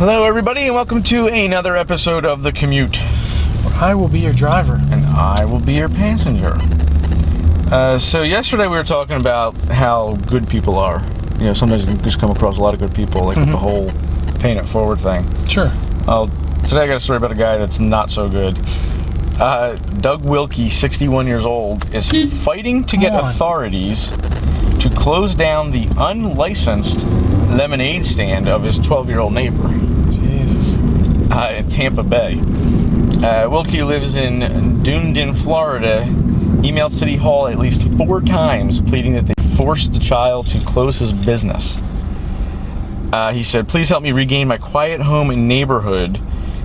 Hello, everybody, and welcome to another episode of The Commute. I will be your driver. And I will be your passenger. So yesterday we were talking about how good people are. You know, sometimes you can just come across a lot of good people, like with the whole paying it forward thing. Sure. Today I got a story about a guy that's not so good. Doug Wilkie, 61 years old, is fighting to get authorities to close down the unlicensed lemonade stand of his 12-year-old neighbor. Jesus. In Tampa Bay. Wilkie lives in Dunedin, Florida. Emailed City Hall at least 4 times, pleading that they forced the child to close his business. He said, "Please help me regain my quiet home and neighborhood."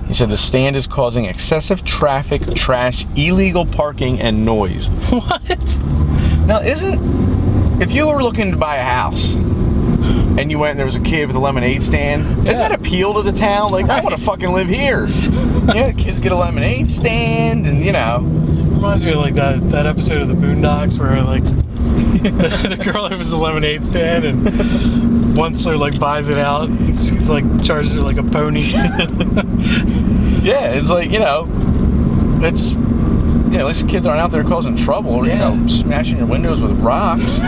He said the stand is causing excessive traffic, trash, illegal parking, and noise. What? Now, if you were looking to buy a house and you went and there was a kid with a lemonade stand, doesn't that appeal to the town? Like, I want to fucking live here. Yeah, kids get a lemonade stand, and you know. Reminds me of like that episode of the Boondocks where like the girl opens the lemonade stand and Onceler like buys it out and she's like charges her like a pony. Yeah, it's like, at least the kids aren't out there causing trouble or, smashing your windows with rocks.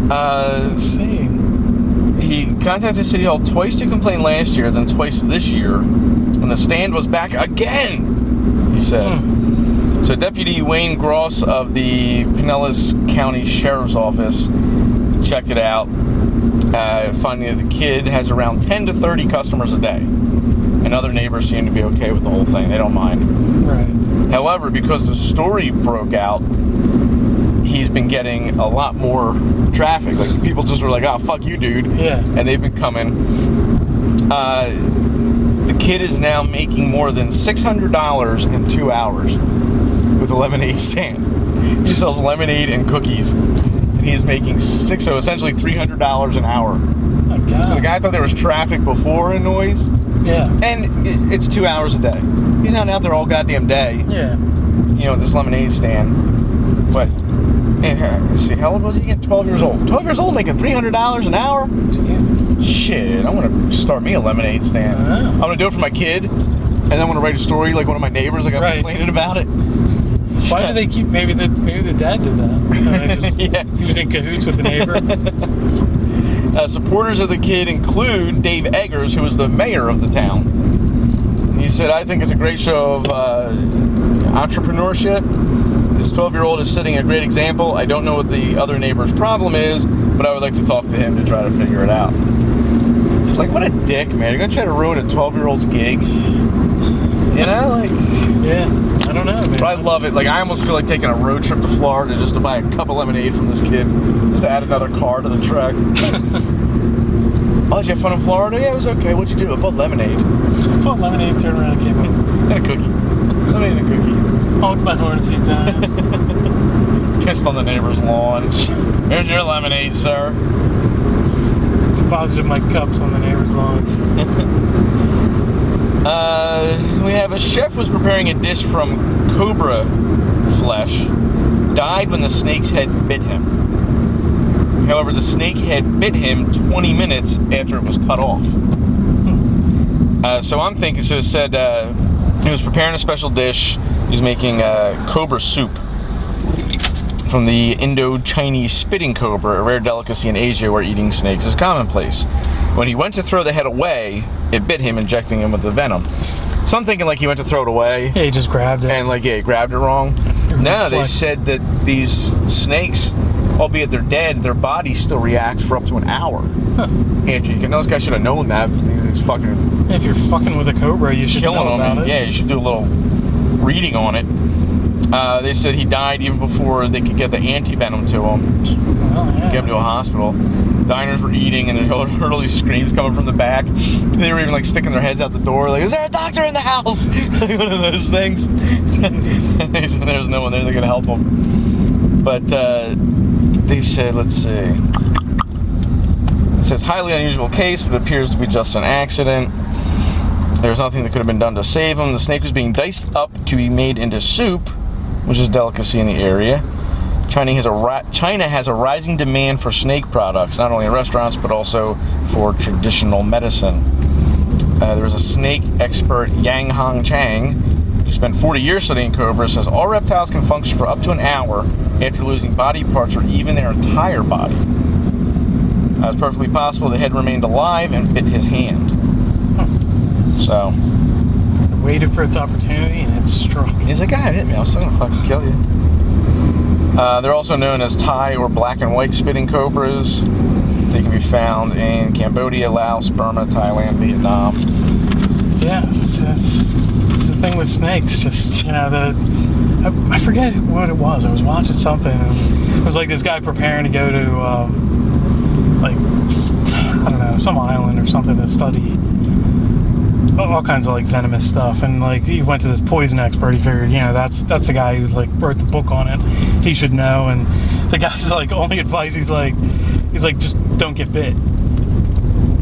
That's insane. He contacted City Hall twice to complain last year, then twice this year, when the stand was back again, he said. So Deputy Wayne Gross of the Pinellas County Sheriff's Office checked it out, finding that the kid has around 10 to 30 customers a day. And other neighbors seem to be okay with the whole thing. They don't mind. Right. However, because the story broke out, he's been getting a lot more traffic. Like, people just were like, "Oh, fuck you, dude." Yeah. And they've been coming. The kid is now making more than $600 in 2 hours with a lemonade stand. He sells lemonade and cookies. And he is making so essentially $300 an hour. Oh my God. So the guy thought there was traffic before and noise. Yeah. And it's 2 hours a day. He's not out there all goddamn day. Yeah. With this lemonade stand. But, let's see, how old was he again? 12 years old. 12 years old making $300 an hour? Jesus. Shit, I'm going to start me a lemonade stand. I'm going to do it for my kid, and then I'm going to write a story like one of my neighbors, like I'm complaining about it. Why do they keep, maybe the dad did that. He was in cahoots with the neighbor. Supporters of the kid include Dave Eggers, who is the mayor of the town. He said, "I think it's a great show of entrepreneurship. This 12-year-old is setting a great example. I don't know what the other neighbor's problem is, but I would like to talk to him to try to figure it out." Like, what a dick, man. You're going to try to ruin a 12-year-old's gig? Yeah, I don't know, man. But I love it. Like, I almost feel like taking a road trip to Florida just to buy a cup of lemonade from this kid. Just to add another car to the truck. Oh, did you have fun in Florida? Yeah, it was okay. What'd you do? I bought lemonade. Bought lemonade, turned around and came home. And a cookie. Lemonade and a cookie. Honked my horn a few times. Pissed on the neighbor's lawn. Here's your lemonade, sir. Deposited my cups on the neighbor's lawn. We have a chef was preparing a dish from cobra flesh, died when the snake's head bit him. However, the snake had bit him 20 minutes after it was cut off. So I'm thinking, it said he was preparing a special dish. He was making cobra soup from the Indo-Chinese spitting cobra, a rare delicacy in Asia where eating snakes is commonplace. When he went to throw the head away, it bit him, injecting him with the venom. So I'm thinking like he went to throw it away. Yeah, he just grabbed it. And he grabbed it wrong. No, they said that these snakes, albeit they're dead, their bodies still react for up to an hour. After this guy should have known that. He's fucking... If you're fucking with a cobra, you should know about it. Yeah, you should do a little reading on it. They said he died even before they could get the anti-venom to him. Get him to a hospital. Diners were eating, and they heard all these screams coming from the back. They were even like sticking their heads out the door, like, "Is there a doctor in the house?" Like one of those things. They said there's no one there that could help him. But they said, let's see. It says highly unusual case, but it appears to be just an accident. There's nothing that could have been done to save him. The snake was being diced up to be made into soup, which is a delicacy in the area. China has a rising demand for snake products, not only in restaurants, but also for traditional medicine. There was a snake expert, Yang Hong Chang, who spent 40 years studying cobras, says all reptiles can function for up to an hour after losing body parts or even their entire body. It's perfectly possible the head remained alive and bit his hand. So, It waited for its opportunity and it struck. he's like, God, hit me. I was still gonna fucking kill you. They're also known as Thai or black and white spitting cobras. They can be found in Cambodia, Laos, Burma, Thailand, Vietnam. Yeah, it's the thing with snakes. Just, you know, I forget what it was. I was watching something, and it was like this guy preparing to go to, like, I don't know, some island or something to study all kinds of like venomous stuff, and like he went to this poison expert. He figured, you know, that's the guy who like wrote the book on it. He should know. And the guy's like, only advice he's like just don't get bit,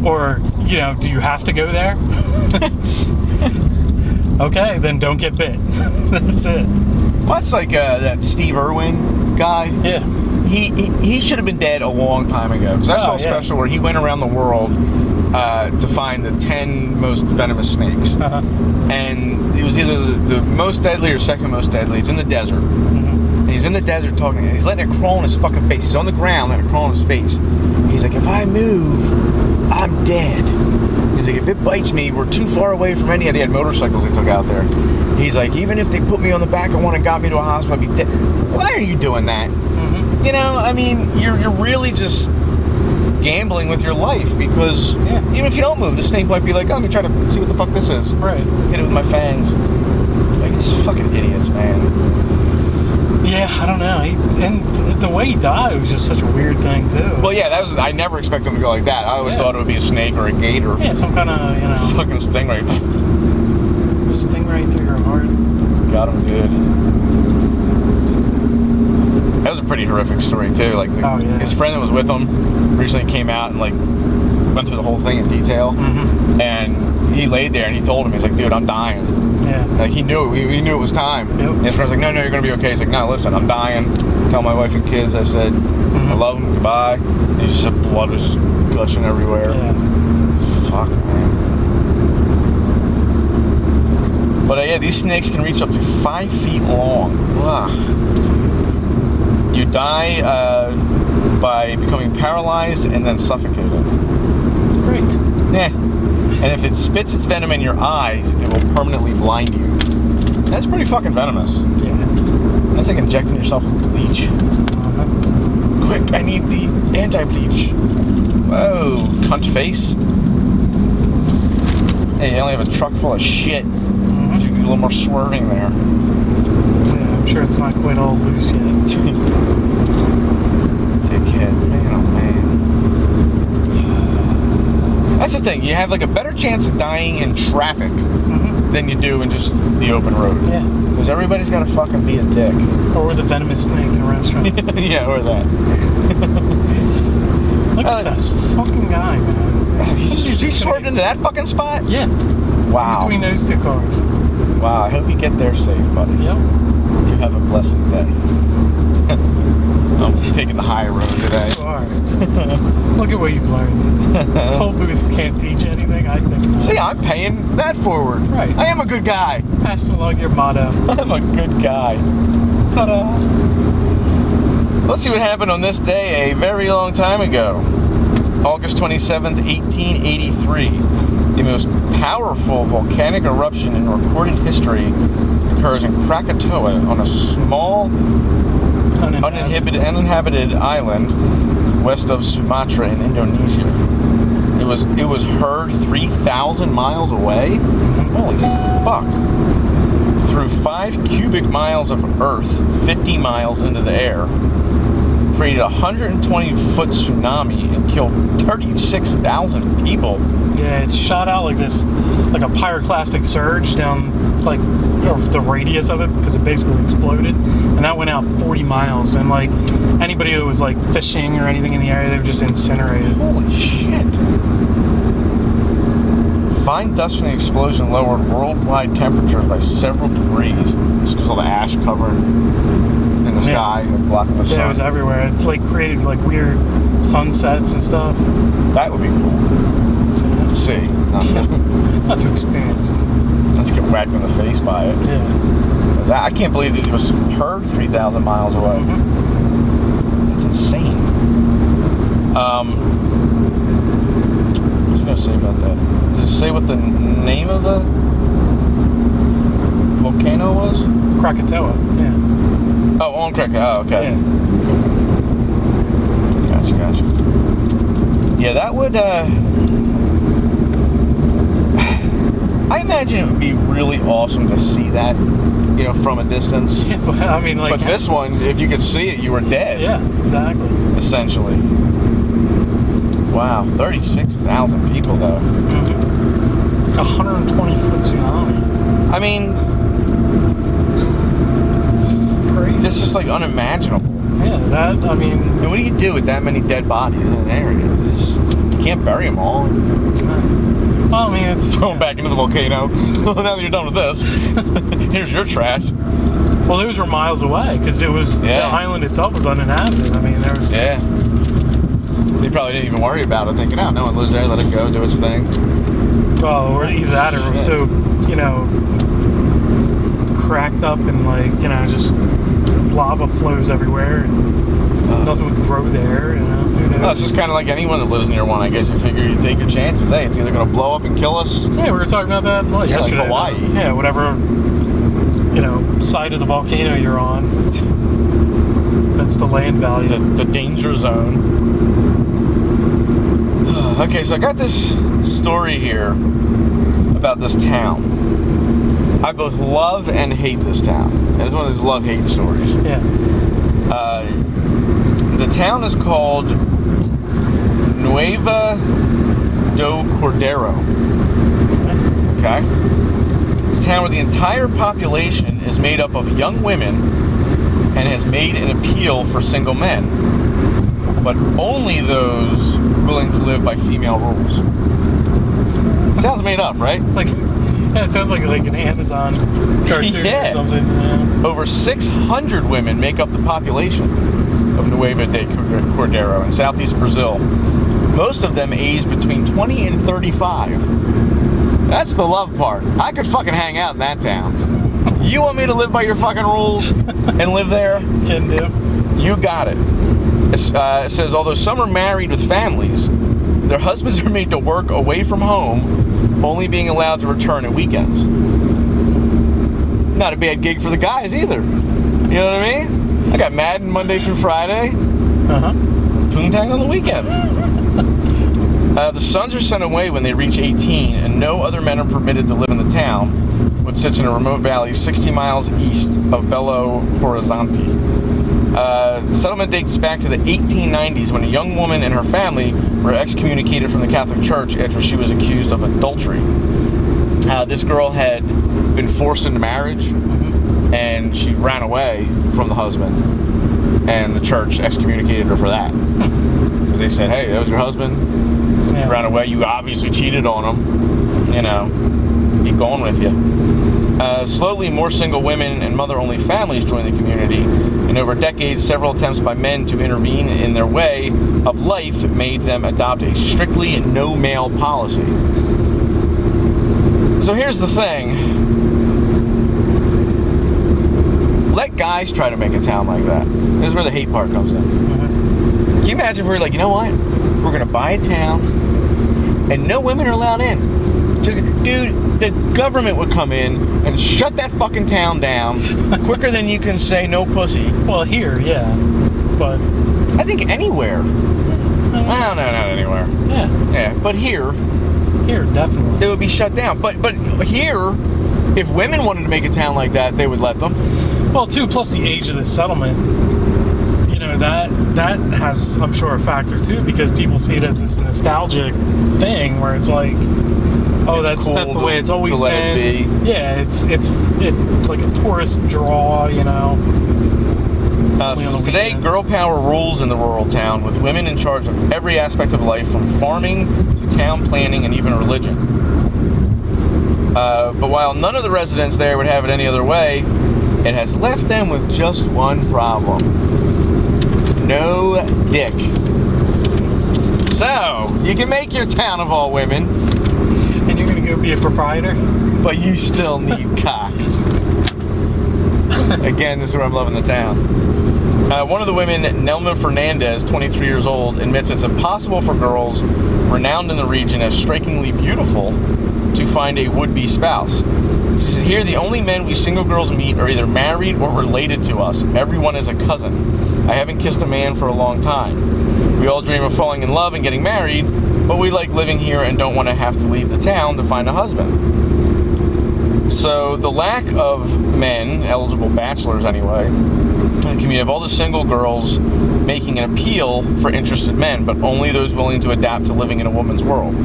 or, you know, do you have to go there? Okay, then don't get bit. That's it. Well, that's like that Steve Irwin guy. Yeah. He should have been dead a long time ago, because I saw a special where he went around the world to find the 10 most venomous snakes. And it was either the most deadly or second most deadly. It's in the desert. And he's in the desert talking, and he's letting it crawl on his fucking face. He's on the ground letting it crawl on his face. And he's like, if I move, I'm dead. He's like, if it bites me, we're too far away from any of the motorcycles they took out there. He's like, even if they put me on the back of one and got me to a hospital, I'd be dead. Why are you doing that? You know, I mean, you're really just gambling with your life, because even if you don't move, the snake might be like, oh, let me try to see what the fuck this is. Right. Hit it with my fangs. Like, these fucking idiots, man. Yeah, I don't know. And the way he died was just such a weird thing, too. Well, yeah, I never expected him to go like that. I always thought it would be a snake or a gator. Yeah, some kind of, you know, fucking stingray. Stingray through your heart. Got him good. That was a pretty horrific story, too. Like, his friend that was with him recently came out and, like, went through the whole thing in detail. And he laid there and he told him, he's like, dude, I'm dying. Yeah. Like, he knew it. He knew it was time. And his friend's like, no, you're going to be okay. He's like, no, listen, I'm dying. Tell my wife and kids, I said, I love them, goodbye. And he just said blood was just gushing everywhere. Fuck, man. But, yeah, these snakes can reach up to 5 feet long. Ugh. You die by becoming paralyzed and then suffocated. Great. Yeah. And if it spits its venom in your eyes, it will permanently blind you. That's pretty fucking venomous. Yeah. That's like injecting yourself with bleach. Quick, I need the anti-bleach. Whoa, cunt face. Hey, you only have a truck full of shit. You can do a little more swerving there. I'm sure it's not quite all loose yet. Dickhead, man, oh man. That's the thing, you have like a better chance of dying in traffic than you do in just the open road. Yeah. Because everybody's got to fucking be a dick. Or the venomous snake in a restaurant. Yeah, or that. Look at this fucking guy, man. He swerved into that fucking spot? Yeah. Wow. Between those two cars. Wow, I hope you get there safe, buddy. Yep. You have a blessed day. I'm taking the high road today. You are. Look at what you've learned. Toll booths can't teach anything, I think not. See, I'm paying that forward. Right. I am a good guy. Pass along your motto. I'm a good guy. Ta-da. Let's see what happened on this day a very long time ago. August 27th, 1883. The most powerful volcanic eruption in recorded history occurs in Krakatoa on a small uninhabited island west of Sumatra in Indonesia. It was heard 3,000 miles away. Holy fuck. Through 5 cubic miles of earth, 50 miles into the air. Created a 120-foot tsunami and killed 36,000 people. Yeah, it shot out like this, like a pyroclastic surge down, like, the radius of it, because it basically exploded, and that went out 40 miles. And like anybody that was like fishing or anything in the area, they were just incinerated. Holy shit! Fine dust from the explosion lowered worldwide temperatures by several degrees. Just because all the ash covered in the sky, like blocking the sun. Yeah, it was everywhere. It like created like weird sunsets and stuff. That would be cool. To see. Not to experience. Let's get whacked in the face by it. Yeah. I can't believe that it was heard 3,000 miles away. Mm-hmm. That's insane. What was I going to say about that? Does it say what the name of the volcano was? Krakatoa, yeah. Oh, on Krakatoa. Oh, okay. Yeah. Gotcha. Yeah, that would, I imagine it would be really awesome to see that, from a distance. Yeah, but I mean, like... But this one, if you could see it, you were dead. Yeah, exactly. Essentially. Wow, 36,000 people, though. Mm-hmm. 120-foot tsunami. I mean... It's just crazy. This is, like, unimaginable. Yeah, that, I mean... And what do you do with that many dead bodies in an area? You can't bury them all. Well, I mean, it's... Throw them back into the volcano. Now that you're done with this, here's your trash. Well, those were miles away, because it was... The island itself was uninhabited. I mean, there was... Yeah. They probably didn't even worry about it, thinking, oh, no one lives there, let it go, do its thing. Well, or either that, or it was so, cracked up and, like, just lava flows everywhere, and nothing would grow there, Who knows? Well, it's just kind of like anyone that lives near one, I guess. You figure you take your chances. Hey, it's either going to blow up and kill us. Yeah, we were talking about that yesterday. Like Hawaii. Yeah, whatever, side of the volcano you're on. That's the land value. The danger zone. Okay, so I got this story here about this town. I both love and hate this town. It's one of those love-hate stories. Yeah. The town is called Nueva do Cordero. Okay? It's a town where the entire population is made up of young women and has made an appeal for single men, but only those willing to live by female rules. Sounds made up, right? It's like, it sounds like an Amazon cartoon or something. Yeah. Over 600 women make up the population of Nueva de Cordero in southeast Brazil. Most of them aged between 20 and 35. That's the love part. I could fucking hang out in that town. You want me to live by your fucking rules and live there? Can do. You got it. It says, although some are married with families, their husbands are made to work away from home, only being allowed to return at weekends. Not a bad gig for the guys either. You know what I mean? I got Madden Monday through Friday. Poontang on the weekends. The sons are sent away when they reach 18, and no other men are permitted to live in the town, which sits in a remote valley 60 miles east of Belo Horizonte. The settlement dates back to the 1890s when a young woman and her family were excommunicated from the Catholic Church after she was accused of adultery. This girl had been forced into marriage, and she ran away from the husband, and the church excommunicated her for that. Because they said, hey, that was your husband, you ran away, you obviously cheated on him, he's going with you. Slowly, more single women and mother-only families joined the community, and over decades, several attempts by men to intervene in their way of life made them adopt a strictly no-male policy. So here's the thing. Let guys try to make a town like that. This is where the hate part comes in. Can you imagine if we were like, you know what? We're going to buy a town, and no women are allowed in. Dude, the government would come in and shut that fucking town down quicker than you can say no pussy. Well, here, yeah. But... I think anywhere. Well, no, not anywhere. Yeah. Yeah, but here... Here, definitely. It would be shut down. But here, if women wanted to make a town like that, they would let them. Well, too, plus the age of the settlement. That has, I'm sure, a factor, too, because people see it as this nostalgic thing where it's like... Oh, that's cool the way it's always to let been. It be. Yeah, it's like a tourist draw, So today, girl power rules in the rural town, with women in charge of every aspect of life, from farming to town planning and even religion. But while none of the residents there would have it any other way, it has left them with just one problem. No dick. So, you can make your town of all women, You'll be a proprietor. But you still need cock. Again, this is where I'm loving the town. One of the women, Nelma Fernandez, 23 years old, admits it's impossible for girls renowned in the region as strikingly beautiful to find a would-be spouse. She said, here, the only men we single girls meet are either married or related to us. Everyone is a cousin. I haven't kissed a man for a long time. We all dream of falling in love and getting married, but we like living here and don't want to have to leave the town to find a husband. So the lack of men, eligible bachelors anyway, in the community of all the single girls making an appeal for interested men, but only those willing to adapt to living in a woman's world.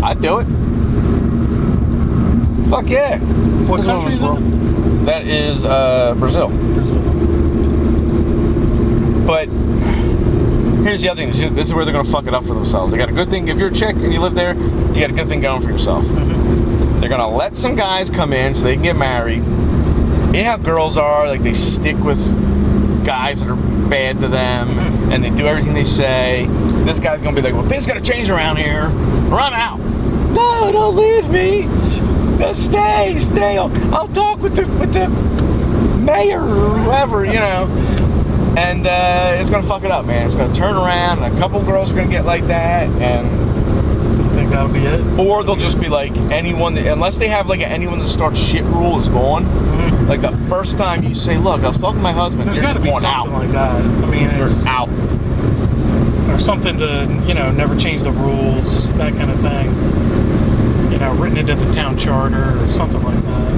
I'd do it. Fuck yeah. What country is that? That is Brazil. But here's the other thing. This is where they're going to fuck it up for themselves. They got a good thing. If you're a chick and you live there, you got a good thing going for yourself. Mm-hmm. They're going to let some guys come in so they can get married. You know how girls are? Like, they stick with guys that are bad to them, mm-hmm. and they do everything they say. This guy's going to be like, well, things got to change around here, or I'm out. No, don't leave me. Just stay. I'll talk with the mayor or whoever, you know. And it's gonna fuck it up, man. It's gonna turn around, and a couple girls are gonna get like that, and I think that'll be it. Or they'll just be like, unless they have like anyone that starts shit rule is gone. Mm-hmm. Like the first time you say, look, I was talking to my husband. There's got to be something out. Like that. I mean, you're out. Or something to, never change the rules, that kind of thing. Written into the town charter or something like that.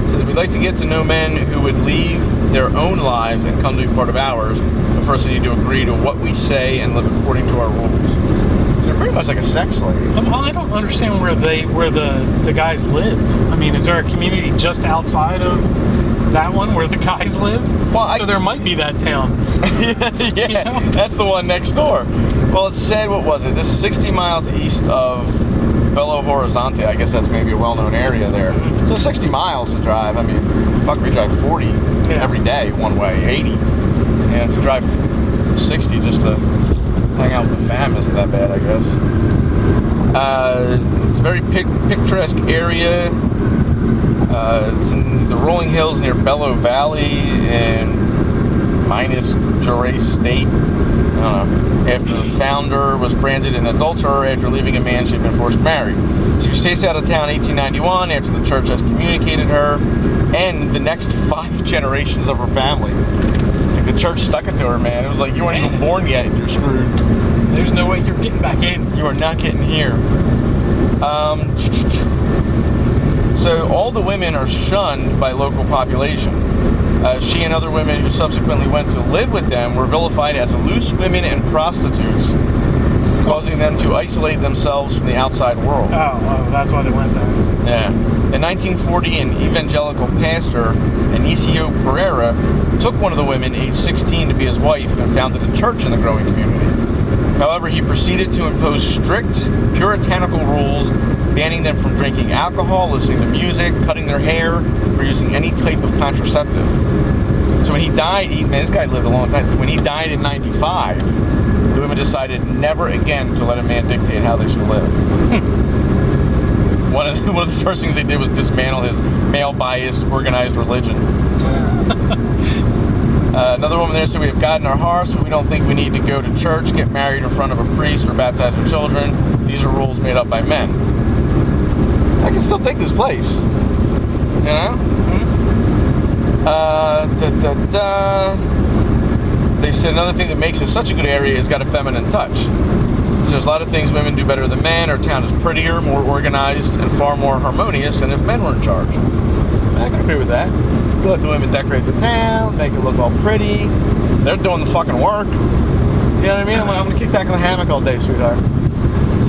It says, we'd like to get to know men who would leave their own lives and come to be part of ours, but first they need to agree to what we say and live according to our rules. So they're pretty much like a sex slave. Well, I don't understand where the guys live. I mean, is there a community just outside of that one where the guys live? Well, so there might be that town. Yeah, that's the one next door. Well, it said, what was it? This is 60 miles east of Belo Horizonte. I guess that's maybe a well-known area there. So 60 miles to drive. I mean, fuck, we drive 40 every day one way, 80. And to drive 60 just to hang out with the fam isn't that bad, I guess. It's a very picturesque area. It's in the rolling hills near Belo Valley in Minas Gerais State. After the founder was branded an adulterer after leaving a man she had been forced to marry. She was chased out of town in 1891 after the church excommunicated her and the next 5 generations of her family. Like, the church stuck it to her, man. It was like, you weren't even born yet and you're screwed. There's no way you're getting back in. You are not getting here. So all the women are shunned by local population. She and other women who subsequently went to live with them were vilified as loose women and prostitutes, causing them to isolate themselves from the outside world. Oh, that's why they went there. Yeah. In 1940, an evangelical pastor, Anicio Pereira, took one of the women, aged 16, to be his wife and founded a church in the growing community. However, he proceeded to impose strict, puritanical rules, banning them from drinking alcohol, listening to music, cutting their hair, or using any type of contraceptive. So when he died, this guy lived a long time. When he died in 95, the women decided never again to let a man dictate how they should live. One of the first things they did was dismantle his male-biased, organized religion. Another woman there said, we have God in our hearts, but we don't think we need to go to church, get married in front of a priest, or baptize our children. These are rules made up by men. I can still take this place. You know? They said another thing that makes it such a good area is got a feminine touch. So there's a lot of things women do better than men. Our town is prettier, more organized, and far more harmonious than if men were in charge. I can agree with that. You let the women decorate the town, make it look all pretty. They're doing the fucking work. You know what I mean? I'm gonna kick back in the hammock all day, sweetheart.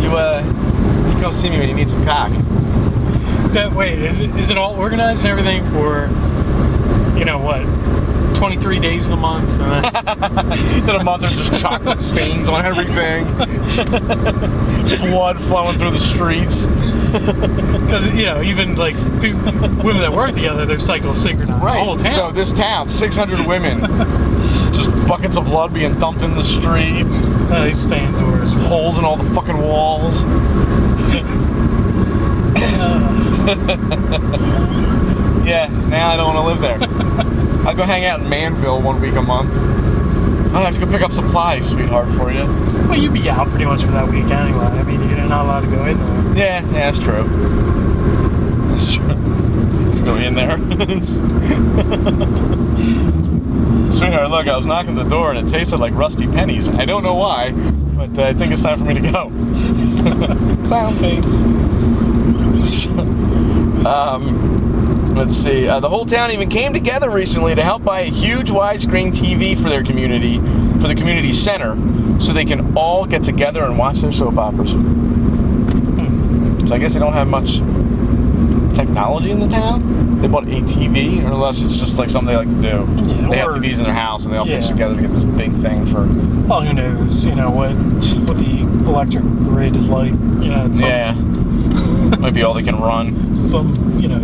You come see me when you need some cock. Is it all organized and everything for what? 23 days of the month. In a month, there's just chocolate stains on everything. Blood flowing through the streets. Because, even like women that work together, their cycles synchronized. Right. The whole town. So this town, 600 women, just buckets of blood being dumped in the street. Just they stay indoors. holes in all the fucking walls. Yeah, now I don't want to live there. I'll go hang out in Manville 1 week a month. I'll have to go pick up supplies, sweetheart, for you. Well, you'd be out pretty much for that week anyway. I mean, you're not allowed to go in there. Yeah, that's true. That's true. To go in there. Sweetheart, look, I was knocking at the door and it tasted like rusty pennies. I don't know why, but I think it's time for me to go. Clown face. Let's see. The whole town even came together recently to help buy a huge widescreen TV for their community, for the community center, so they can all get together and watch their soap operas. So I guess they don't have much technology in the town. They bought a TV, or unless it's just like something they like to do. Yeah, they have TVs in their house and they all pitch together to get this big thing for. Well, who knows? What the electric grid is like. Might be all they can run.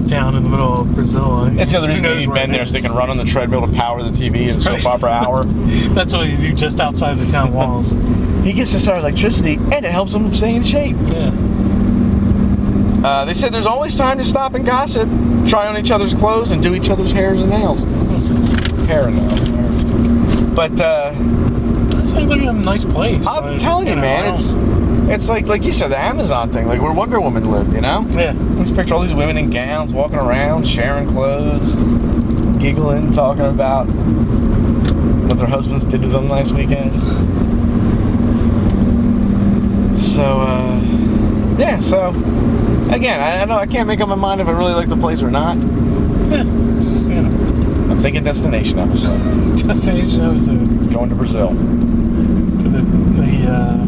Down in the middle of Brazil. That's the other reason they need men there, so they can run on the treadmill to power the TV and soap opera hour. That's what they do just outside the town walls. He gets this electricity, and it helps him stay in shape. Yeah. They said there's always time to stop and gossip, try on each other's clothes, and do each other's hairs and nails. Hair and nails. But, that sounds like a nice place. I'm telling you, man, it's like you said, the Amazon thing, like where Wonder Woman lived, Yeah. Let's picture all these women in gowns walking around, sharing clothes, giggling, talking about what their husbands did to them last weekend. So, again, I can't make up my mind if I really like the place or not. Yeah, I'm thinking destination episode. Destination episode. Going to Brazil. To the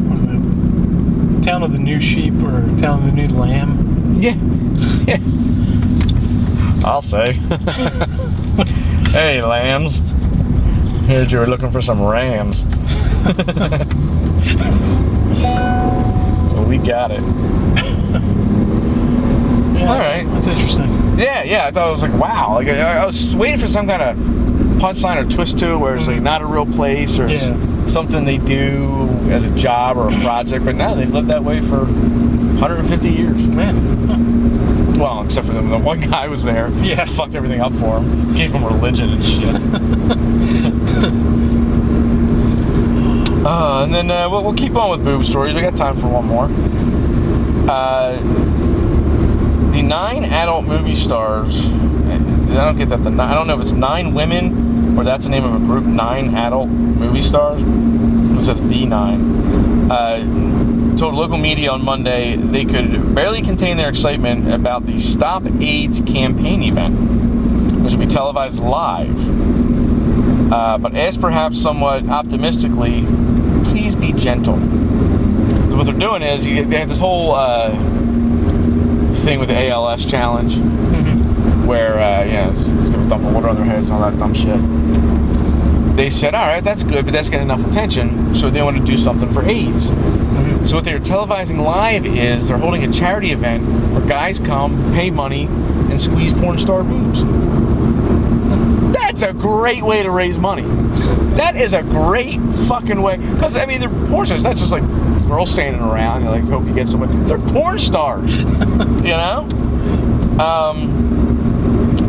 what is it? Town of the new sheep or town of the new lamb? Yeah. I'll say. Hey, lambs. Heard you were looking for some rams. Well, we got it. Yeah, all right. That's interesting. Yeah. I thought it was like, wow. Like I was waiting for some kind of punchline or twist to it where it's like not a real place or something they do as a job or a project, but now they've lived that way for 150 years. Man. Huh. Well, except for the one guy was there. Yeah. Fucked everything up for him. Gave him religion and shit. And then we'll keep on with boob stories. We got time for one more. The 9 adult movie stars. I don't get that. I don't know if it's 9 women or that's the name of a group. 9 adult movie stars. It says the 9. Told local media on Monday they could barely contain their excitement about the Stop AIDS campaign event, which will be televised live. But asked perhaps somewhat optimistically, please be gentle. So what they're doing is they have this whole thing with the ALS challenge, where it's gonna dump water on their heads and all that dumb shit. They said, all right, that's good, but that's getting enough attention, so they want to do something for AIDS. So what they're televising live is they're holding a charity event where guys come, pay money, and squeeze porn star boobs. That's a great way to raise money. That is a great fucking way. Because, I mean, they're porn stars. Not just like girls standing around and like, hope you get someone. They're porn stars. You know?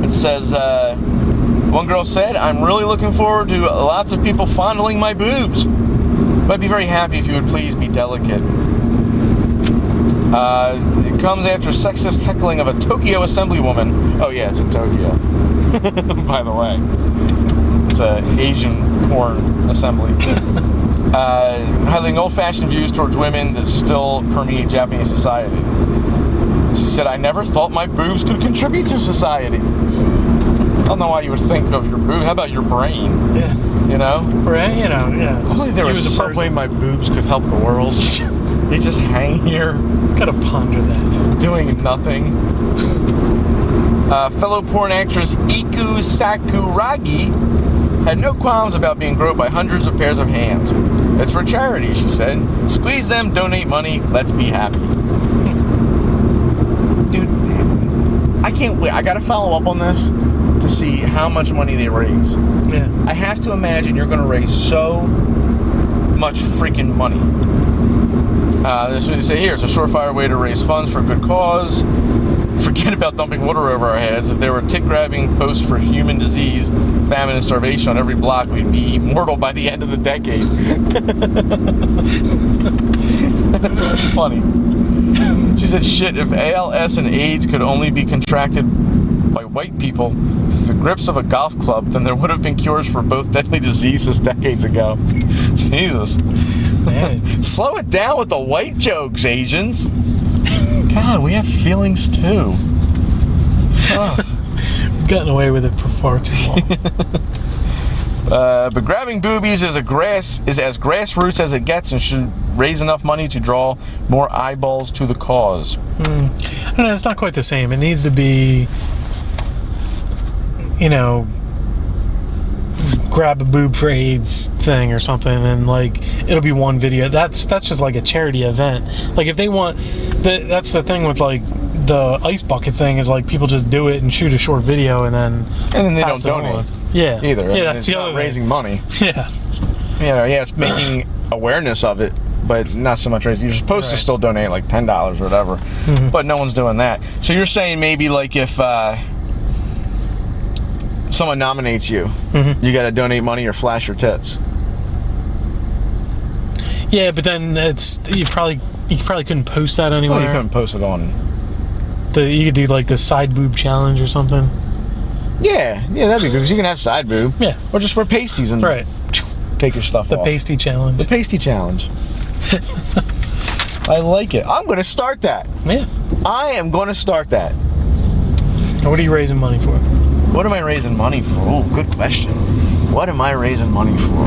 It says, one girl said, I'm really looking forward to lots of people fondling my boobs. But I'd be very happy if you would please be delicate. It comes after sexist heckling of a Tokyo assemblywoman. Oh yeah, it's in Tokyo. By the way. It's an Asian porn assembly. Having old-fashioned views towards women that still permeate Japanese society. She said, I never thought my boobs could contribute to society. I don't know why you would think of your boob. How about your brain? Yeah. You know? Right, yeah. Only there was some way my boobs could help the world. They just hang here. Gotta ponder that. Doing nothing. Fellow porn actress Iku Sakuragi had no qualms about being groped by hundreds of pairs of hands. It's for charity, she said. Squeeze them, donate money, let's be happy. Dude, I can't wait. I gotta follow up on this to see how much money they raise. Yeah. I have to imagine you're gonna raise so much freaking money. This is what they say here. It's a surefire way to raise funds for a good cause. Forget about dumping water over our heads. If there were tick-grabbing posts for human disease, famine, and starvation on every block, we'd be immortal by the end of the decade. That's funny. She said, shit, if ALS and AIDS could only be contracted by white people with the grips of a golf club, then there would have been cures for both deadly diseases decades ago. Jesus. Man. Slow it down with the white jokes, Asians. God, we have feelings too. Oh. We've gotten away with it for far too long. But grabbing boobies is as grassroots as it gets and should raise enough money to draw more eyeballs to the cause. I don't know, it's not quite the same. It needs to be, grab a boob for AIDS thing or something, and like it'll be one video. That's just like a charity event. Like if they want, that's the thing with like the ice bucket thing is like people just do it and shoot a short video and then they don't donate. Yeah, either. Yeah, that's the other thing. Raising money. Yeah. It's making awareness of it, but not so much raising. You're supposed to still donate like $10 or whatever, but no one's doing that. So you're saying maybe like if someone nominates you, you got to donate money or flash your tits. Yeah, but then you probably couldn't post that anywhere. Well, you couldn't post it on. You could do like the side boob challenge or something. Yeah, that'd be good because you can have side boob. Yeah, or just wear pasties and take your stuff off. The pasty challenge. The pasty challenge. I like it. I'm going to start that. Yeah. I am going to start that. What are you raising money for? What am I raising money for? Oh, good question. What am I raising money for?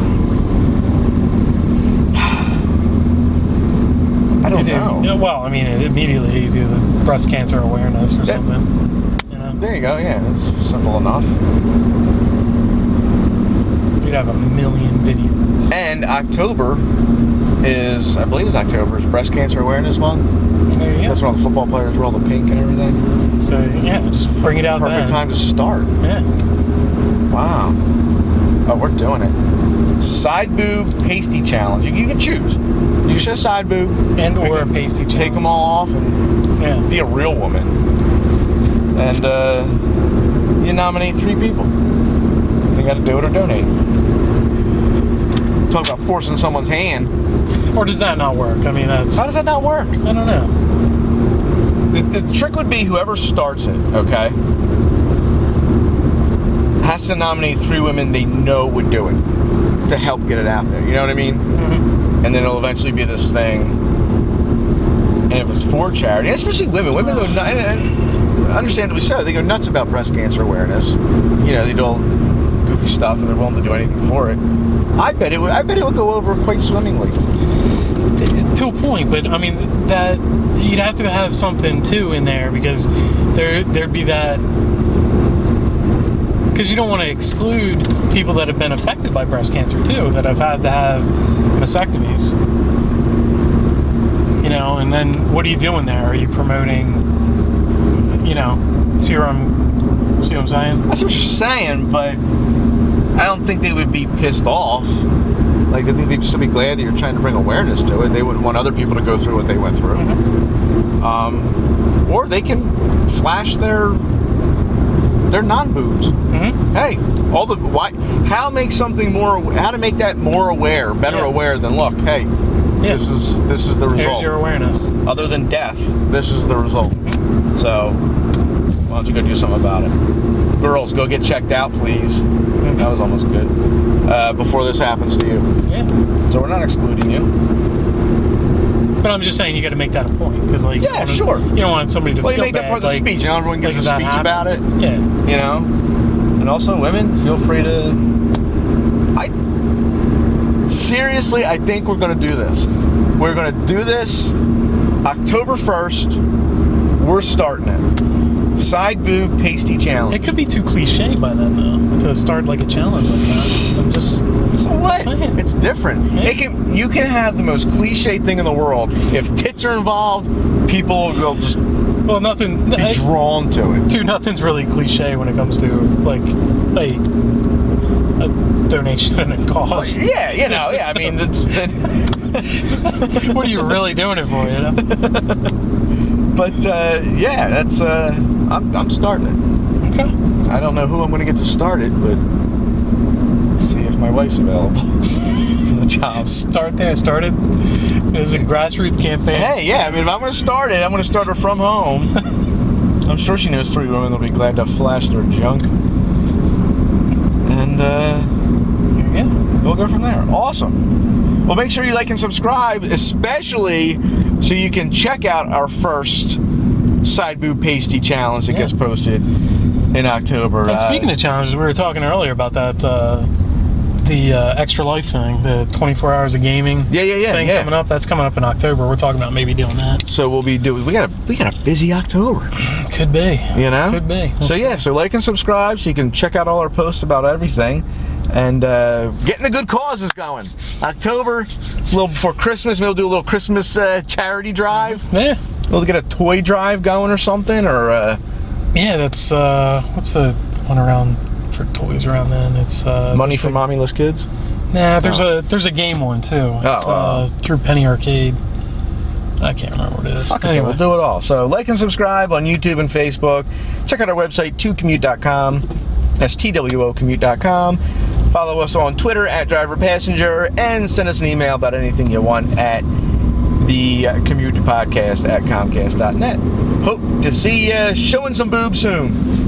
I don't know. Yeah, well, I mean, immediately you do the breast cancer awareness or something. There you go. Yeah, it's simple enough. You'd have 1 million videos. And October is Breast Cancer Awareness Month. There you go. That's when all the football players wear all the pink and everything. So yeah, just bring it out. Perfect time to start. Yeah. Wow. Oh, we're doing it. Side boob pasty challenge. You can choose. You should have side boob or a pasty challenge. Take them all off and be a real woman. And you nominate 3 people. They got to do it or donate. Talk about forcing someone's hand. Or does that not work? I mean, how does that not work? I don't know. The trick would be whoever starts it, okay, has to nominate 3 women they know would do it to help get it out there. You know what I mean? Mm-hmm. And then it'll eventually be this thing. And if it's for charity, especially women go nuts, understandably so. They go nuts about breast cancer awareness. They do all goofy stuff, and they're willing to do anything for it. I bet it would go over quite swimmingly. To a point, but I mean that you'd have to have something too in there because there'd be that. Because you don't want to exclude people that have been affected by breast cancer too, that have had to have mastectomies. And then what are you doing there? Are you promoting, see what I'm saying? I see what you're saying, but I don't think they would be pissed off. Like, I think they'd still be glad that you're trying to bring awareness to it. They wouldn't want other people to go through what they went through. Or they can flash their non-boobs. Hey, how to make that more aware, better aware than look, hey, this is the result. Here's your awareness. Other than death, this is the result. So, why don't you go do something about it? Girls, go get checked out, please. That was almost good. Before this happens to you. Yeah. So we're not excluding you. But I'm just saying you got to make that a point because, like, sure. You don't want somebody to feel bad. Well, you make that part of the speech. Everyone gives a speech about it. Yeah. And also, women, feel free to. Seriously, I think we're going to do this. We're going to do this October 1st. We're starting it. Side boob pasty challenge. It could be too cliche by then, though, to start like a challenge like that. I'm just so what? saying. It's different. Yeah. You can have the most cliche thing in the world. If tits are involved, people will just nothing. be drawn to it. Dude, nothing's really cliche when it comes to like a donation and a cause. Yeah, I mean, What are you really doing it for, you know? But yeah, that's I'm starting it. Okay. I don't know who I'm going to get to start it, but see if my wife's available for the job. Start there. Started. It's a grassroots campaign. Hey, yeah. I mean, if I'm going to start it, I'm going to start her from home. I'm sure she knows 3 women that'll be glad to flash their junk. And we'll go from there. Awesome. Well, make sure you like and subscribe, especially so you can check out our first side boob pasty challenge that gets posted in October. And speaking of challenges, we were talking earlier about that the Extra Life thing, the 24 hours of gaming thing coming up. That's coming up in October. We're talking about maybe doing that. So we'll be doing. We got a busy October. Could be. You know. Could be. So like and subscribe so you can check out all our posts about everything. And getting the good causes going. October, a little before Christmas, maybe we'll do a little Christmas charity drive. Yeah. We'll get a toy drive going or something, or yeah, that's what's the one around for toys around then? It's money for mommyless kids. Nah, there's a game one too. It's, through Penny Arcade. I can't remember what it is. Okay, anyway, we'll do it all. So like and subscribe on YouTube and Facebook. Check out our website, 2commute.com. That's TWOcommute.com. Follow us on Twitter at Driver Passenger, and send us an email about anything you want at the Commute Podcast at Comcast.net. Hope to see you showing some boobs soon.